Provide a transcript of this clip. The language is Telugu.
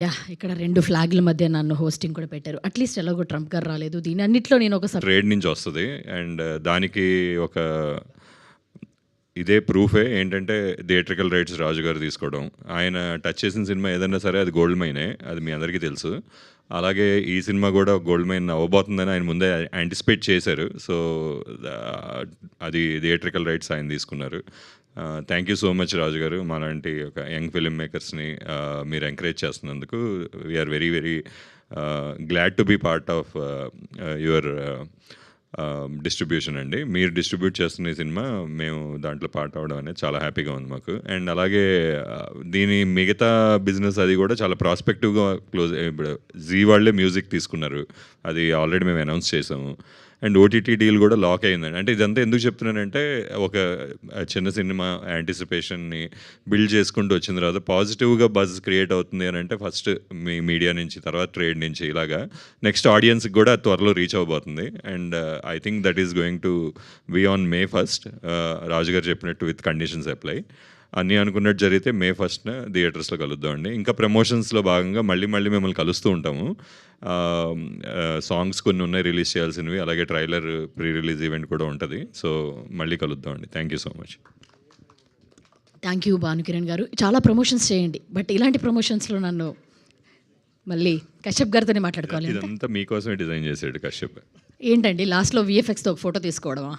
యాహ్! ఇక్కడ 2 ఫ్లాగ్‌ల మధ్య నన్ను హోస్టింగ్ కూడా పెట్టారు. అట్‌లీస్ట్ ఎలాగో ట్రంప్ గారు రాలేదు. దీని అన్నిట్లో నేను ఒక ట్రేడ్ నుంచి వస్తది. అండ్ దానికి ఒక ఇదే ప్రూఫే ఏంటంటే థియేట్రికల్ రైట్స్ రాజు గారు తీసుకోవడం. ఆయన టచ్ చేసిన సినిమా ఏదైనా సరే అది గోల్డ్ మైనే. అది మీ అందరికీ తెలుసు. అలాగే ఈ సినిమా కూడా గోల్డ్ మైన్ అవ్వబోతుందని ఆయన ముందే యాంటిసిపేట్ చేశారు. సో అది థియేట్రికల్ రైట్స్ ఆయన తీసుకున్నారు. Thank you so much Raju గారు. మాలాంటి ఒక యంగ్ ఫిల్మ్ మేకర్స్ని మీరు ఎంకరేజ్ చేస్తున్నందుకు we're very very glad to be part of your distribution అండి. మీరు డిస్ట్రిబ్యూట్ చేస్తున్న ఈ సినిమా మేము దాంట్లో పార్ట్ అవ్వడం అనేది చాలా హ్యాపీగా ఉంది మాకు. అండ్ అలాగే దీని మిగతా బిజినెస్ అది కూడా చాలా ప్రాస్పెక్టివ్గా క్లోజ్. ఇప్పుడు జీ వాళ్ళే మ్యూజిక్ తీసుకున్నారు, అది ఆల్రెడీ మేము అనౌన్స్ చేసాము. అండ్ ఓటీటీ డీల్ కూడా లాక్ అయిందండి. అంటే ఇదంతా ఎందుకు చెప్తున్నానంటే ఒక చిన్న సినిమా యాంటిసిపేషన్ని బిల్డ్ చేసుకుంటూ వచ్చిన తర్వాత పాజిటివ్గా బజ్ క్రియేట్ అవుతుంది అని అంటే ఫస్ట్ మీ మీడియా నుంచి, తర్వాత ట్రేడ్ నుంచి, ఇలాగా నెక్స్ట్ ఆడియన్స్కి కూడా త్వరలో రీచ్ అవ్వబోతుంది. And I think that is going to be on May 1st. Raju గారు చెప్పినట్టు విత్ కండిషన్స్ అప్లై. అన్నీ అనుకున్నట్టు జరిగితే May 1st థియేటర్స్లో కలుద్దామండి. ఇంకా ప్రమోషన్స్లో భాగంగా మళ్ళీ మిమ్మల్ని కలుస్తూ ఉంటాము. సాంగ్స్ కొన్ని ఉన్నాయి రిలీజ్ చేయాల్సినవి, అలాగే ట్రైలర్ ప్రీ రిలీజ్ ఈవెంట్ కూడా ఉంటుంది. సో మళ్ళీ కలుద్దామండి. Thank you so much. Thank you Bhanukiran గారు. చాలా ప్రమోషన్స్ చేయండి. బట్ ఇలాంటి ప్రమోషన్స్‌లో నన్ను మళ్ళీ కశ్యప్ గారితోనే మాట్లాడుకోవాలి. ఇదంతా మీకోసమే డిజైన్ చేసాడు కశ్యప్. ఏంటండి లాస్ట్‌లో వీఎఫ్ఎక్స్‌తో ఒక ఫోటో తీసుకోవడమా?